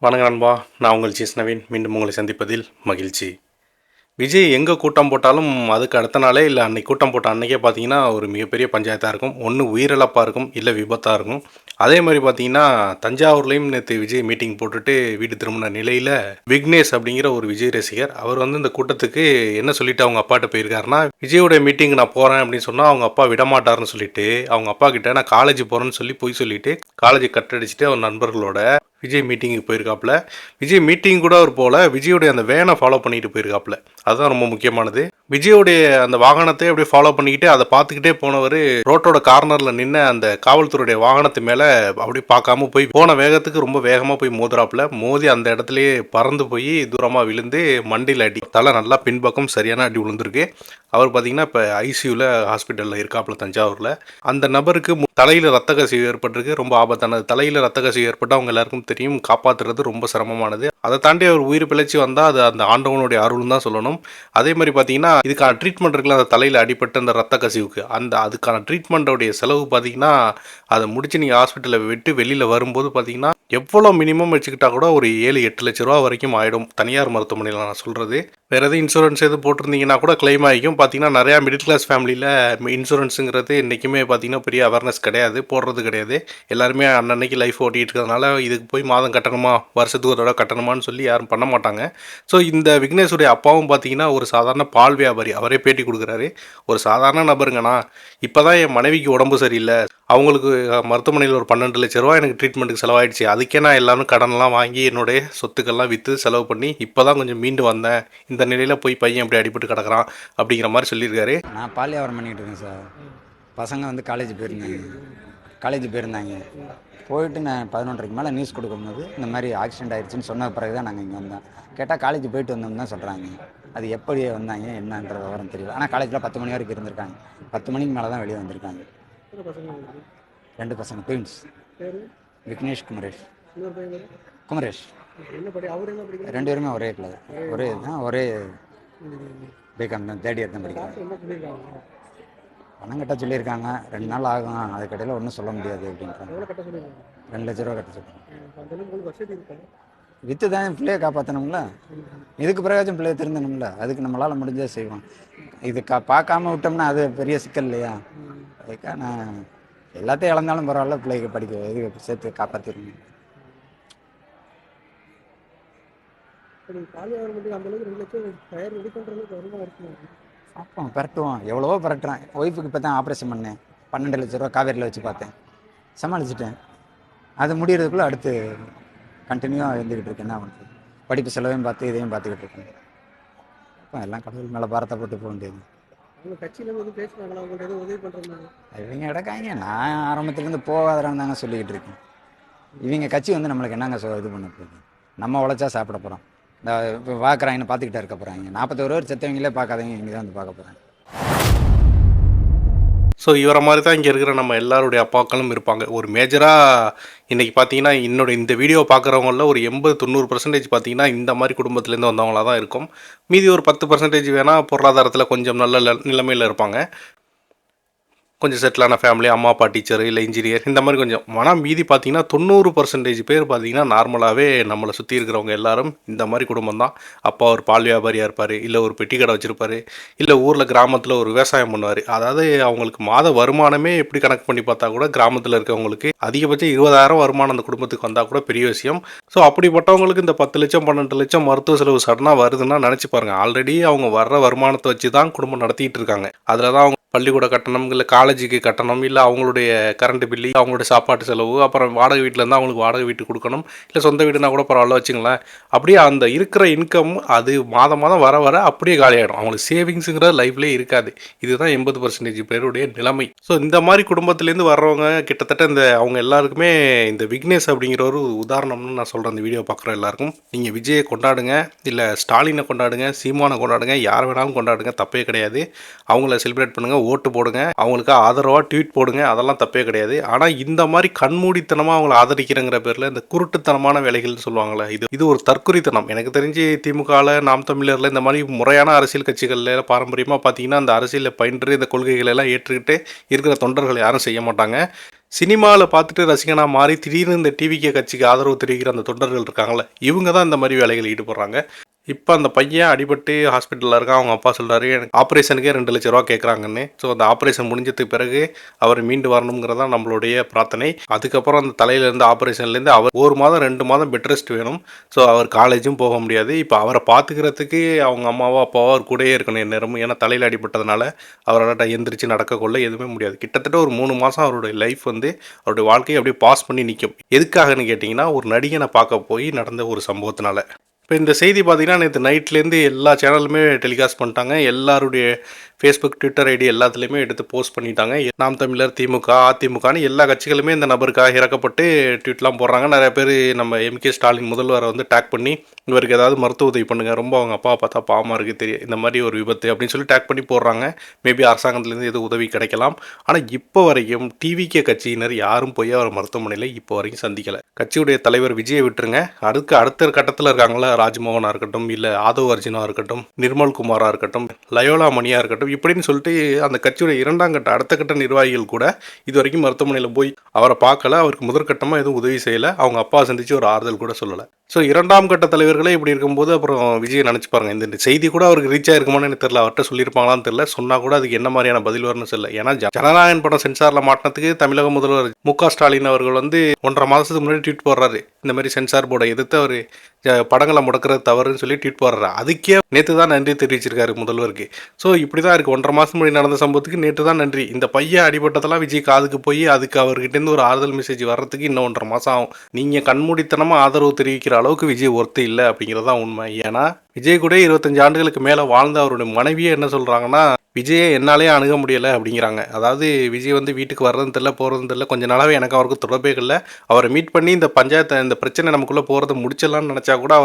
வணக்கம் நண்பா. நான் உங்கள் சீஸ் நவீன். மீண்டும் உங்களை சந்திப்பதில் மகிழ்ச்சி. விஜய் எங்கே கூட்டம் போட்டாலும் அதுக்கு அடுத்த நாளே இல்லை அன்னைக்கு கூட்டம் போட்ட அன்றைக்கே பார்த்தீங்கன்னா ஒரு மிகப்பெரிய பஞ்சாயத்தாக இருக்கும். ஒன்று உயிரிழப்பாக இருக்கும், இல்லை விபத்தாக இருக்கும். அதே மாதிரி பார்த்தீங்கன்னா தஞ்சாவூர்லேயும் நேற்று விஜய் மீட்டிங் போட்டுட்டு வீடு திரும்பின நிலையில் விக்னேஷ் அப்படிங்கிற ஒரு விஜய் ரசிகர் அவர் இந்த கூட்டத்துக்கு என்ன சொல்லிட்டு அவங்க அப்பாட்ட போயிருக்காருன்னா, விஜயோட மீட்டிங் நான் போகிறேன் அப்படின்னு சொன்னால் அவங்க அப்பா விடமாட்டாருன்னு சொல்லிட்டு அவங்க அப்பா கிட்ட நான் காலேஜ் போகிறேன்னு சொல்லி போய் சொல்லிட்டு காலேஜ் கட் அடிச்சுட்டு அவர் நண்பர்களோட விஜய் மீட்டிங்குக்கு போயிருக்காப்புல. விஜய் மீட்டிங் கூட அவர் போல, விஜயோடைய அந்த வேனை ஃபாலோ பண்ணிட்டு போயிருக்காப்புல. அதுதான் ரொம்ப முக்கியமானது. விஜயோடைய அந்த வாகனத்தை அப்படியே ஃபாலோ பண்ணிக்கிட்டு அதை பார்த்துக்கிட்டே போனவர் ரோட்டோட கார்னரில் நின்று அந்த காவல்துறையுடைய வாகனத்து மேலே அப்படி பார்க்காம போய் போன வேகத்துக்கு ரொம்ப வேகமாக போய் மோதுறாப்புல. மோதி அந்த இடத்துலையே பறந்து போய் தூரமாக விழுந்து மண்டியில் அடி, தலை நல்லா பின்பக்கம் சரியான அடி விழுந்திருக்கு. அவர் பார்த்தீங்கன்னா இப்போ ஐசியூவில் ஹாஸ்பிட்டலில் இருக்காப்புல தஞ்சாவூரில். அந்த நபருக்கு தலையில் ரத்த கசிவு ஏற்பட்டிருக்கு, ரொம்ப ஆபத்தானது. தலையில் ரத்த கசிவு ஏற்பட்டு அவங்க எல்லாருக்கும் தெரியும், காப்பாற்றுறது ரொம்ப சிரமமானது. அதை தாண்டி அவர் உயிர் பிழைச்சி வந்தால் அது அந்த ஆண்டவனுடைய அருள்னு தான் சொல்லணும். அதே மாதிரி பார்த்தீங்கன்னா இதுக்கான ட்ரீட்மெண்ட் இருக்குல்ல, அந்த தலையில் அடிபட்டு அந்த ரத்த கசிவுக்கு அதுக்கான ட்ரீட்மெண்ட்டோடைய செலவு பார்த்தீங்கன்னா அதை முடிச்சு நீங்கள் ஹாஸ்பிட்டலில் விட்டு வெளியில் வரும்போது பார்த்தீங்கன்னா எவ்வளோ மினிமம் வச்சுக்கிட்டா கூட ஒரு 7-8 லட்ச ரூபா வரைக்கும் ஆகிடும். தனியார் மருத்துவமனையில் நான் சொல்கிறது. வேறு எதுவும் இன்சூரன்ஸ் எதுவும் போட்டிருந்தீங்கன்னா கூட கிளைம் ஆகிக்கும். பார்த்தீங்கன்னா நிறையா மிடில் கிளாஸ் ஃபேமிலியில் இன்சூரன்ஸுங்கிறது என்றைக்குமே பார்த்தீங்கன்னா பெரிய அவேர்னஸ் கிடையாது, போடுறது கிடையாது. எல்லாருமே அன்னன்னைக்கு லைஃப் ஓட்டிகிட்டு இருக்கிறதுனால இதுக்கு போய் மாதம் கட்டணுமா, வருஷத்துக்கு ஒரு தடவை கட்டணுமான்னு சொல்லி யாரும் பண்ண மாட்டாங்க. ஸோ இந்த விக்னேஷுடைய அப்பாவும் பார்த்தீங்கன்னா ஒரு சாதாரண பால் வியாபாரி. அவரே பேட்டி கொடுக்குறாரு. ஒரு சாதாரண நபருங்கண்ணா, இப்போ தான் என் மனைவிக்கு உடம்பு சரியில்லை, அவங்களுக்கு மருத்துவமனையில் ஒரு 12 லட்ச ரூபா எனக்கு ட்ரீட்மெண்ட்டுக்கு செலவாயிடுச்சு. அதுக்கே நான் எல்லாரும் கடனெலாம் வாங்கி என்னுடைய சொத்துக்கள்லாம் விற்று செலவு பண்ணி இப்போ தான் கொஞ்சம் மீண்டு வந்தேன். இந்த நிலையில் போய் பையன் அப்படி அடிபட்டு கிடக்குறான் அப்படிங்கிற மாதிரி சொல்லியிருக்காரு. நான் பால் வியாபாரம் பண்ணிகிட்டு இருக்கேன் சார். பசங்க காலேஜ் போயிருந்தாங்க. போயிட்டு நான் 11:30 மேலே நியூஸ் கொடுக்கும்போது இந்த மாதிரி ஆக்சிடென்ட் ஆயிடுச்சுன்னு சொன்ன பிறகு தான் நாங்கள் இங்கே வந்தோம். கேட்டால் காலேஜ் போயிட்டு வந்தோம்னு தான் சொல்கிறாங்க. அது எப்படி வந்தாங்க என்னன்ற விவரம் தெரியல. ஆனால் காலேஜில் 10 மணி வரைக்கும் இருந்திருக்காங்க. 10 மணிக்கு மேலே தான் வெளியே வந்திருக்காங்க. 2 பசங்க ட்வின்ஸ். விக்னேஷ், குமரேஷ் 2 பேருமே ஒரே கிளாஸ், ஒரே பிகாம் தான், 3rd இயர் தான் படிக்கிறாங்க. பணம் கட்ட சொல்லியிருக்காங்க, 2 நாள் ஆகும், அதுக்கடையில் ஒன்றும் சொல்ல முடியாது அப்படின்றாங்க. 2 லட்ச ரூபா கட்ட சொல்லுவாங்க. விற்று தான் பிள்ளையை காப்பாற்றணும்ல, இதுக்கு பிறகாச்சும் பிள்ளையை திருந்தணும்ல, அதுக்கு நம்மளால் முடிஞ்சதை செய்வோம். இது பார்க்காம விட்டோம்னா அது பெரிய சிக்கல் இல்லையா? அதுக்காக நான் எல்லாத்தையும் இழந்தாலும் பரவாயில்ல, பிள்ளைக்கு படிக்க இது சேர்த்து காப்பாற்றிடணும். பார்ப்போம், பரட்டுவோம், எவ்வளவோ பரட்டுறேன். ஒய்ஃபுக்கு இப்போ தான் ஆப்ரேஷன் பண்ணேன், 12 லட்ச ரூபா காவேரியில் வச்சு பார்த்தேன், சமாளிச்சிட்டேன். அது முடிகிறதுக்குள்ளே அடுத்து கண்டினியூவாக இருந்துக்கிட்டு இருக்கேன். என்ன பண்ணுறது, படிப்பு செலவையும் பார்த்து இதையும் பார்த்துக்கிட்டு இருக்கேன். இப்போ எல்லாம் கடவுள் மேலே பாரத்தை போட்டு போக வேண்டியது. இவங்க இடக்காங்க, நான் ஆரம்பத்துலேருந்து போகாதறாங்க தாங்க சொல்லிக்கிட்டு இருக்கேன். இவங்க கட்சி நம்மளுக்கு என்னங்க இது பண்ண போகுது? நம்ம உழைச்சா சாப்பிட போகிறோம். இந்த இப்போ பார்க்குறாங்கன்னு பார்த்துக்கிட்டே இருக்க போகிறாங்க. 41 பேர் செத்தவங்களே பார்க்காதவங்க இங்கே தான் பார்க்க போகிறாங்க. ஸோ இவரை மாதிரி தான் இங்கே இருக்கிற நம்ம எல்லாருடைய அப்பாக்களும் இருப்பாங்க. ஒரு மேஜராக இன்றைக்கி பார்த்தீங்கன்னா இந்த வீடியோ பார்க்குறவங்களில் ஒரு 80-90% பார்த்தீங்கன்னா இந்த மாதிரி குடும்பத்துலேருந்து வந்தவங்களாக தான் இருக்கும். மீதி ஒரு 10% வேணால் பொருளாதாரத்தில் கொஞ்சம் நல்ல நிலைமையில் இருப்பாங்க. கொஞ்சம் செட்டிலான ஃபேமிலி, அம்மா அப்பா டீச்சர் இல்லை இன்ஜினியர், இந்த மாதிரி கொஞ்சம். ஆனால் மீதி பார்த்தீங்கன்னா 90% பேர் பார்த்தீங்கன்னா நார்மலாகவே நம்மளை சுற்றி இருக்கிறவங்க எல்லாரும் இந்த மாதிரி குடும்பம் தான். அப்பா ஒரு பால் வியாபாரியாக இருப்பார், இல்லை ஒரு பெட்டி கடை வச்சுருப்பார், இல்லை ஊரில் கிராமத்தில் ஒரு விவசாயம் பண்ணுவார். அதாவது அவங்களுக்கு மாத வருமானமே எப்படி கணக்கு பண்ணி பார்த்தா கூட கிராமத்தில் இருக்கவங்களுக்கு அதிகபட்சம் 20,000 வருமானம் அந்த குடும்பத்துக்கு வந்தால் கூட பெரிய விஷயம். ஸோ அப்படிப்பட்டவங்களுக்கு இந்த 10 லட்சம் 12 லட்சம் மருத்துவ செலவு சடனாக வருதுன்னா நினச்சி பாருங்கள். ஆல்ரெடி அவங்க வர்ற வருமானத்தை வச்சு தான் குடும்பம் நடத்திட்டு இருக்காங்க. அதில் தான் அவங்க பள்ளிக்கூட கட்டணம், இல்லை காலேஜுக்கு கட்டணம், இல்லை அவங்களுடைய கரண்ட் பில்லு, அவங்களுடைய சாப்பாட்டு செலவு, அப்புறம் வாடகை வீட்டில் இருந்தால் அவங்களுக்கு வாடகை வீட்டுக்கு கொடுக்கணும், இல்லை சொந்த வீடுனா கூட பரவாயில்ல வச்சுங்களேன். அப்படியே அந்த இருக்கிற இன்கம் அது மாதம் வர அப்படியே காலியாகிடும். அவங்களுக்கு சேவிங்ஸுங்கிற லைஃப்லேயே இருக்காது. இதுதான் 80% பேருடைய நிலைமை. ஸோ இந்த மாதிரி குடும்பத்துலேருந்து வர்றவங்க கிட்டத்தட்ட அவங்க எல்லாருக்குமே இந்த விக்னேஷ் அப்படிங்கிற ஒரு உதாரணம்னு நான் சொல்கிறேன். இந்த வீடியோ பார்க்குற எல்லாருக்கும் நீங்கள் விஜயை கொண்டாடுங்க, இல்லை ஸ்டாலினை கொண்டாடுங்க, சீமானை கொண்டாடுங்க, யார் வேணாலும் கொண்டாடுங்க, தப்பே கிடையாது. அவங்கள செலிப்ரேட் பண்ணுங்கள், ஓட்டு போடுங்க, அவங்களுக்கு ஆதரவாக ட்வீட் போடுங்க, அதெல்லாம் தப்பே கிடையாது. ஆனால் இந்த மாதிரி கண்மூடித்தனமாக அவங்கள ஆதரிக்கிறங்கிற பேரில் இந்த குருட்டுத்தனமான வேலைகள்னு சொல்லுவாங்களே, இது ஒரு தற்குறித்தனம். எனக்கு தெரிஞ்சு திமுகவில், நாம் தமிழரில் இந்த மாதிரி முறையான அரசியல் கட்சிகளில் பாரம்பரியமாக பார்த்தீங்கன்னா அந்த அரசியலில் பயின்று இந்த கொள்கைகளை எல்லாம் ஏற்றுக்கிட்டு இருக்கிற தொண்டர்கள் யாரும் செய்ய மாட்டாங்க. சினிமாவில் பார்த்துட்டு ரசிகனாக மாறி திடீர்னு இந்த டிவிகே கட்சிக்கு ஆதரவு தெரிவிக்கிற அந்த தொண்டர்கள் இருக்காங்களே, இவங்க தான் இந்த மாதிரி வேலைகள் ஈடுபடுறாங்க. இப்போ அந்த பையன் அடிபட்டு ஹாஸ்பிட்டலில் இருக்கான். அவங்க அப்பா சொல்கிறாரு எனக்கு ஆப்ரேஷனுக்கே 2 லட்ச ரூபா கேட்குறாங்கன்னு. ஸோ அந்த ஆப்ரேஷன் முடிஞ்சதுக்கு பிறகு அவர் மீண்டு வரணுங்கிறது தான் நம்மளுடைய பிரார்த்தனை. அதுக்கப்புறம் அந்த தலையிலேருந்து ஆப்ரேஷன்லேருந்து அவர் 1 மாதம் 2 மாதம் பெட் ரெஸ்ட் வேணும். ஸோ அவர் காலேஜும் போக முடியாது. இப்போ அவரை பார்த்துக்கிறதுக்கு அவங்க அம்மாவோ அப்பாவோ அவர் கூடயே இருக்கணும் எந்நேரமும். ஏன்னா தலையில் அடிபட்டதுனால அவரால் எந்திரிச்சு நடக்க கொள்ள எதுவுமே முடியாது. கிட்டத்தட்ட ஒரு 3 மாதம் அவருடைய லைஃப் வந்து அவருடைய வாழ்க்கையை அப்படியே பாஸ் பண்ணி நிற்கும். எதுக்காகன்னு கேட்டிங்கன்னா ஒரு நடிகனை பார்க்க போய் நடந்த ஒரு சம்பவத்தினால. இப்போ இந்த செய்தி பார்த்தீங்கன்னா நேற்று நைட்லேருந்து எல்லா சேனலுமே டெலிகாஸ்ட் பண்ணிட்டாங்க. எல்லாருடைய ஃபேஸ்புக், ட்விட்டர் ஐடி எல்லாத்துலேயுமே எடுத்து போஸ்ட் பண்ணிட்டாங்க. நாம் தமிழர், திமுக, அதிமுகன்னு எல்லா கட்சிகளுமே இந்த நபருக்காக இறக்கப்பட்டு ட்வீட்லாம் போடுறாங்க. நிறைய பேர் நம்ம எம்கே ஸ்டாலின் முதல்வரை வந்து டேக் பண்ணி இவருக்கு ஏதாவது மருத்துவ உதவி பண்ணுங்கள், ரொம்ப அவங்க அப்பாவை பார்த்தா பாவமாக இருக்குது, தெரியும் இந்த மாதிரி ஒரு விபத்து அப்படின்னு சொல்லி டேக் பண்ணி போடுறாங்க. மேபி அரசாங்கத்துலேருந்து எது உதவி கிடைக்கலாம். ஆனால் இப்போ வரைக்கும் டிவிகே கட்சியினர் யாரும் போய் அவர் மருத்துவமனையில் இப்போ வரைக்கும் சந்திக்கலை. கட்சியுடைய தலைவர் விஜயை விட்டுருங்க, அடுத்த கட்டத்தில் இருக்காங்களா, ராஜ்மோகனாக இருக்கட்டும், இல்லை ஆதவ் அர்ஜுனாக இருக்கட்டும், நிர்மல் குமாராக இருக்கட்டும், லயோலா மணியாக இருக்கட்டும், இப்படின்னு சொல்லிட்டு அந்த கட்சியோட 2ஆம் கட்ட அடுத்த கட்ட நிர்வாகிகள் கூட இது வரைக்கும் மருத்துவமனையில் போய் அவரை பார்க்கல, அவருக்கு முதற்கட்டமாக எதுவும் உதவி செய்யலை, அவங்க அப்பா சந்தித்து ஒரு ஆறுதல் கூட சொல்லலை. ஸோ 2ஆம் கட்ட தலைவர்களே இப்படி இருக்கும்போது அப்புறம் விஜய் நினச்சி பாருங்க, இந்த செய்தி கூட அவருக்கு ரீச் ஆகிருக்குமான்னு எனக்கு தெரியல, அவர்கிட்ட சொல்லியிருப்பாங்களான்னு தெரியல, சொன்னால் கூட அதுக்கு என்ன மாதிரியான பதில் வரணும்னு தெரியல. ஏன்னா ஜனநாயகன் படம் சென்சாரில் மாட்டினதுக்கு தமிழக முதல்வர் மு.க. ஸ்டாலின் அவர்கள் வந்து 1.5 மாதத்துக்கு முன்னாடி ட்வீட் போடுறாரு, இந்த மாதிரி சென்சார் போர்டை எதிர்த்து அவர் படங்களை முடக்கிறது தவறுன்னு சொல்லி ட்வீட் போடுறாரு. அதுக்கே நேற்று தான் நன்றி தெரிவிச்சிருக்காரு முதல்வருக்கு. ஸோ இப்படி தான் இருக்குது. 1.5 மாதம் முன்னாடி நடந்த சம்பவத்துக்கு நேற்று தான் நன்றி. இந்த பையன் அடிபட்டதெல்லாம் விஜய் காதுக்கு போய் அதுக்கு அவர்கிட்டேருந்து ஒரு ஆறுதல் மெசேஜ் வர்றதுக்கு இன்னும் 1.5 மாதம் ஆகும். நீங்கள் கண்மூடித்தனமாக ஆதரவு தெரிவிக்கிற அளவுக்கு விஜய் ஒர்த்து இல்லை அப்படிங்கிறது தான் உண்மை. ஏன்னா விஜய் கூட 25 ஆண்டுகளுக்கு மேலே வாழ்ந்த அவருடைய மனைவியே என்ன சொல்கிறாங்கன்னா, விஜயை என்னாலேயே அணுக முடியலை அப்படிங்கிறாங்க. அதாவது விஜய் வந்து வீட்டுக்கு வர்றதும் தெரியல, போகிறதும் தெரியல, கொஞ்ச நாளாகவே எனக்கு அவருக்கு தொடர்பே இல்லை, அவரை மீட் பண்ணி இந்த பஞ்சாயத்து இந்த பிரச்சனை நமக்குள்ளே போகிறத முடிச்சிடலான்னு நினச்சா கூட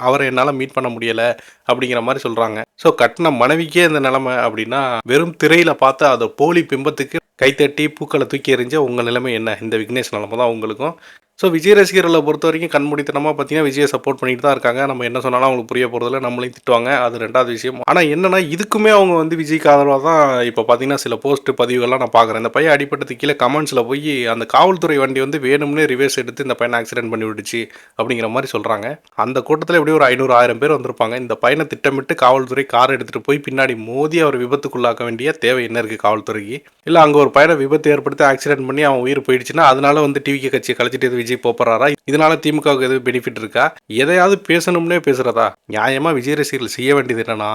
அவரை என்னால் மீட் பண்ண முடியலை அப்படிங்கிற மாதிரி சொல்கிறாங்க. ஸோ கட்டின மனைவிக்கே இந்த நிலைமை அப்படின்னா வெறும் திரையில் பார்த்து அதை போலி பிம்பத்துக்கு கைத்தட்டி பூக்களை தூக்கி எறிஞ்ச உங்கள் நிலைமை என்ன? இந்த விக்னேஷ் நிலைமை தான் உங்களுக்கும். ஸோ விஜய் ரசிகர்களை பொறுத்த வரைக்கும் கண்மூடித்தனமாக பார்த்தீங்கன்னா விஜயை சப்போர்ட் பண்ணிட்டு தான் இருக்காங்க. நம்ம என்ன சொன்னாலும் அவங்களுக்கு புரிய போகிறதில்ல, நம்மளையும் திட்டுவாங்க, அது 2வது விஷயம். ஆனால் என்னென்னா இதுக்குமே அவங்க வந்து விஜய்க்கு ஆதரவாக தான் இப்போ பார்த்தீங்கன்னா சில போஸ்ட் பதிவுகள்லாம் நான் பார்க்குறேன். இந்த பையன் அடிப்பட்டதுக்கு கீழே கமெண்ட்ஸில் போய் அந்த காவல்துறை வண்டி வந்து வேணும்னே ரிவர்ஸ் எடுத்து இந்த பையனை ஆக்சிடென்ட் பண்ணி விட்டுச்சு அப்படிங்கிற மாதிரி சொல்கிறாங்க. அந்த கூட்டத்தில் எப்படியும் ஒரு 500-1000 பேர் வந்திருப்பாங்க. இந்த பையனை திட்டமிட்டு காவல்துறை கார் எடுத்துகிட்டு போய் பின்னாடி மோதி அவர் விபத்துக்குள்ளாக்க வேண்டிய தேவை என்ன இருக்குது காவல்துறைக்கு? இல்லை அங்கே ஒரு பையனை விபத்து ஏற்படுத்தி ஆக்சிடென்ட் பண்ணி அவன் உயிர் போயிடுச்சுன்னா அதனால வந்து டிவிகே கட்சியை கழிச்சிட்டு விஜய் போறாரா? இதனால திமுகவுக்கு எதுவும் பெனிஃபிட் இருக்கா? எதையாவது பேசணும்னே பேசுறதா? நியாயமா விஜய் ரசிகர்கள் செய்ய வேண்டியது என்னன்னா,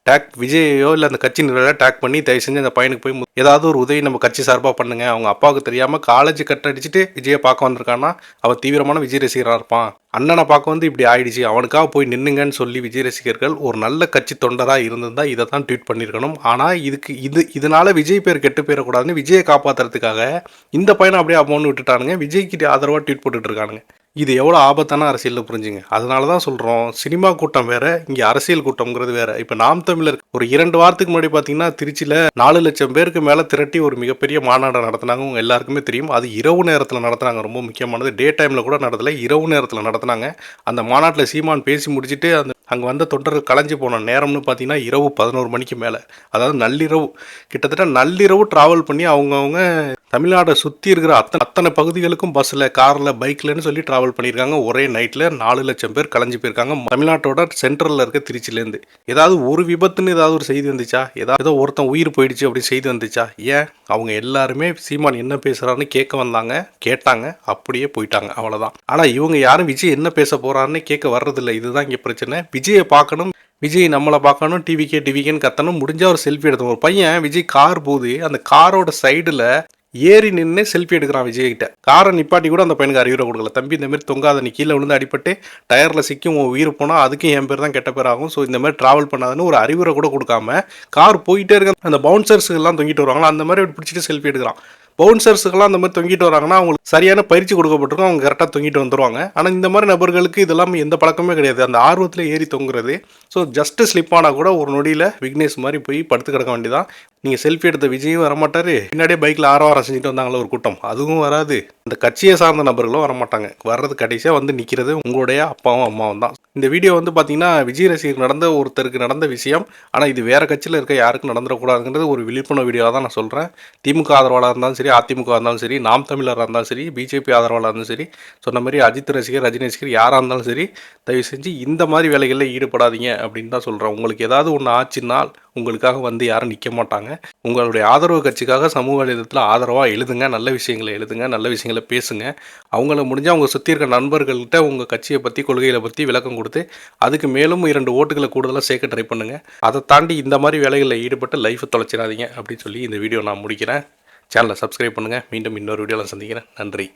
டேக் விஜயோ இல்லை அந்த கட்சி நிர்வாகிகளை டேக் பண்ணி தயவு செஞ்சு அந்த பையனுக்கு போய் ஏதாவது ஒரு உதவி நம்ம கட்சி சார்பாக பண்ணுங்க. அவங்க அப்பாவுக்கு தெரியாமல் காலேஜ் கட் அடிச்சுட்டு விஜயை பார்க்க வந்திருக்கான்னா அவன் தீவிரமான விஜய் ரசிகராக இருப்பான். அண்ணனை பார்க்க வந்து இப்படி ஆயிடுச்சு, அவனுக்காக போய் நின்னுங்கன்னு சொல்லி விஜய் ரசிகர்கள் ஒரு நல்ல கட்சி தொண்டராக இருந்திருந்தா இதை தான் ட்வீட் பண்ணியிருக்கணும். ஆனால் இதனால விஜய் பேர் கெட்டு போயிடக்கூடாதுன்னு விஜயை காப்பாற்றுறதுக்காக இந்த பையனை அப்படியே அமௌண்ட் விட்டுட்டானுங்க, விஜய்க்கு ஆதரவாக ட்வீட் போட்டுட்டு இருக்கானுங்க. இது எவ்வளோ ஆபத்தான அரசியல் புரிஞ்சுங்க. அதனால தான் சொல்கிறோம், சினிமா கூட்டம் வேறு, இங்கே அரசியல் கூட்டம்ங்கிறது வேறு. இப்போ நாம் தமிழர் ஒரு 2 வாரத்துக்கு முன்னாடி பார்த்தீங்கன்னா திருச்சியில் 4 லட்சம் பேருக்கு மேலே திரட்டி ஒரு மிகப்பெரிய மாநாடு நடத்தினாங்க. உங்கள் எல்லாருக்குமே தெரியும். அது இரவு நேரத்தில் நடத்துனாங்க. ரொம்ப முக்கியமானது, டே டைமில் கூட நடத்தலை, இரவு நேரத்தில் நடத்தினாங்க. அந்த மாநாட்டில் சீமான் பேசி முடிச்சுட்டு அங்கே வந்த தொண்டர்கள் கலைஞ்சு போன நேரம்னு பார்த்தீங்கன்னா இரவு 11 மணிக்கு மேலே, அதாவது நள்ளிரவு, கிட்டத்தட்ட நள்ளிரவு ட்ராவல் பண்ணி அவங்கவுங்க தமிழ்நாடை சுற்றி இருக்கிற அத்தனை பகுதிகளுக்கும் பஸ்ஸில், காரில், பைக்லன்னு சொல்லி ட்ராவல் பண்ணியிருக்காங்க. ஒரே நைட்டில் 4 லட்சம் பேர் கலைஞ்சு போயிருக்காங்க தமிழ்நாட்டோட சென்ட்ரலில் இருக்க திருச்சிலேருந்து. ஏதாவது ஒரு விபத்துன்னு ஏதாவது ஒரு செய்தி வந்துச்சா? ஏதோ ஒருத்தன் உயிர் போயிடுச்சு அப்படின்னு செய்தி வந்துச்சா? ஏன்? அவங்க எல்லாருமே சீமான் என்ன பேசுகிறாருன்னு கேட்க வந்தாங்க, கேட்டாங்க, அப்படியே போயிட்டாங்க, அவ்வளோதான். ஆனால் இவங்க யாரும் விஜய் என்ன பேச போகிறாருன்னு கேட்க வர்றதில்லை. இதுதான் இங்கே பிரச்சனை. விஜயை பார்க்கணும், விஜய் நம்மளை பார்க்கணும், டிவிக்கேன்னு கத்தணும், முடிஞ்சால் ஒரு செல்ஃபி எடுத்தோம். ஒரு பையன் விஜய் கார் போகுது, அந்த காரோட சைடில் ஏறி நின்று செல்ஃபி எடுக்கிறான் விஜய்கிட்ட. காரை நிப்பாட்டி கூட அந்த பையனுக்கு அறிவுரை கொடுக்கல, தம்பி இந்த மாதிரி தொங்காத, நீ கீழே விழுந்து அடிப்பட்டு டயரில் சிக்கும் உன் உயிர் போனால் அதுக்கும் என் பேர் தான் கெட்ட பேர் ஆகும், ஸோ இந்த மாதிரி ட்ராவல் பண்ணாதுன்னு ஒரு அறிவுரை கூட கொடுக்காம கார் போயிட்டே இருக்க அந்த பவுன்சர்ஸுக்கெல்லாம் தொங்கிட்டு வருவாங்களா, அந்த மாதிரி பிடிச்சிட்டு செல்ஃபி எடுக்கிறான். பவுன்சர்ஸுக்கெல்லாம் அந்த மாதிரி தொங்கிட்டு வராங்கன்னா அவங்களுக்கு சரியான பயிற்சி கொடுக்கப்பட்டிருக்கும், அவங்க கரெக்டாக தொங்கிட்டு வந்துடுவாங்க. ஆனால் இந்த மாதிரி நபர்களுக்கு இதெல்லாம் எந்த பழக்கமே கிடையாது, அந்த ஆர்வத்தில் ஏறி தொங்குறது. ஸோ ஜஸ்ட்டு ஸ்லிப் ஆனால் கூட ஒரு நொடியில் விக்னேஷ் மாதிரி போய் படுத்து கிடக்க வேண்டியதான். நீங்கள் செல்ஃபி எடுத்த விஜயும் வரமாட்டார், பின்னாடியே பைக்கில் ஆரவாரம் செஞ்சுட்டு வந்தாங்களே ஒரு கூட்டம், அதுவும் வராது. அந்த கட்சியை சார்ந்த நபர்களும் வரமாட்டாங்க. வர்றது கடைசியாக வந்து நிற்கிறது உங்களுடைய அப்பாவும் அம்மாவும் தான். இந்த வீடியோ வந்து பார்த்தீங்கன்னா விஜய் ரசிகர் ஒருத்தருக்கு நடந்த விஷயம். ஆனால் இது வேறு கட்சியில் இருக்க யாருக்கும் நடந்துடக்கூடாதுங்கிறது ஒரு விழிப்புணர்வு வீடியோவாக தான் நான் சொல்கிறேன். திமுக ஆதரவாளராக இருந்தாலும் சரி, அதிமுக இருந்தாலும் சரி, நாம் தமிழராக இருந்தாலும் சரி, பிஜேபி ஆதரவாளராக இருந்தாலும் சரி, சொன்ன மாதிரி அஜித் ரசிகர், ரஜினி ரசிகர் யாராக இருந்தாலும் சரி, தயவு செஞ்சு இந்த மாதிரி வேலைகளில் ஈடுபடாதீங்க அப்படின்னு தான் சொல்கிறேன். உங்களுக்கு ஏதாவது ஒன்று ஆச்சுன்னால் உங்களுக்காக வந்து யாரும் நிற்க மாட்டாங்க. உங்களுடைய ஆதரவு கட்சிக்காக சமூக வலைதளத்தில் ஆதரவாக எழுதுங்க, நல்ல விஷயங்களை எழுதுங்க, நல்ல விஷயங்களை பேசுங்க. அவங்கள முடிஞ்சால் அவங்க சுற்றி இருக்க நண்பர்கள்கிட்ட உங்கள் கட்சியை பற்றி, கொள்கைகளை பற்றி விளக்கம் கொடுத்து அதுக்கு மேலும் 2 ஓட்டுகளை கூடுதலாக சேர்க்க ட்ரை பண்ணுங்கள். அதை தாண்டி இந்த மாதிரி வேலைகளில் ஈடுபட்டு லைஃப்பை தொலைச்சிடாதீங்க அப்படின்னு சொல்லி இந்த வீடியோ நான் முடிக்கிறேன். சேனலை சப்ஸ்கிரைப் பண்ணுங்கள். மீண்டும் இன்னொரு வீடியோவில் சந்திக்கிறேன். நன்றி.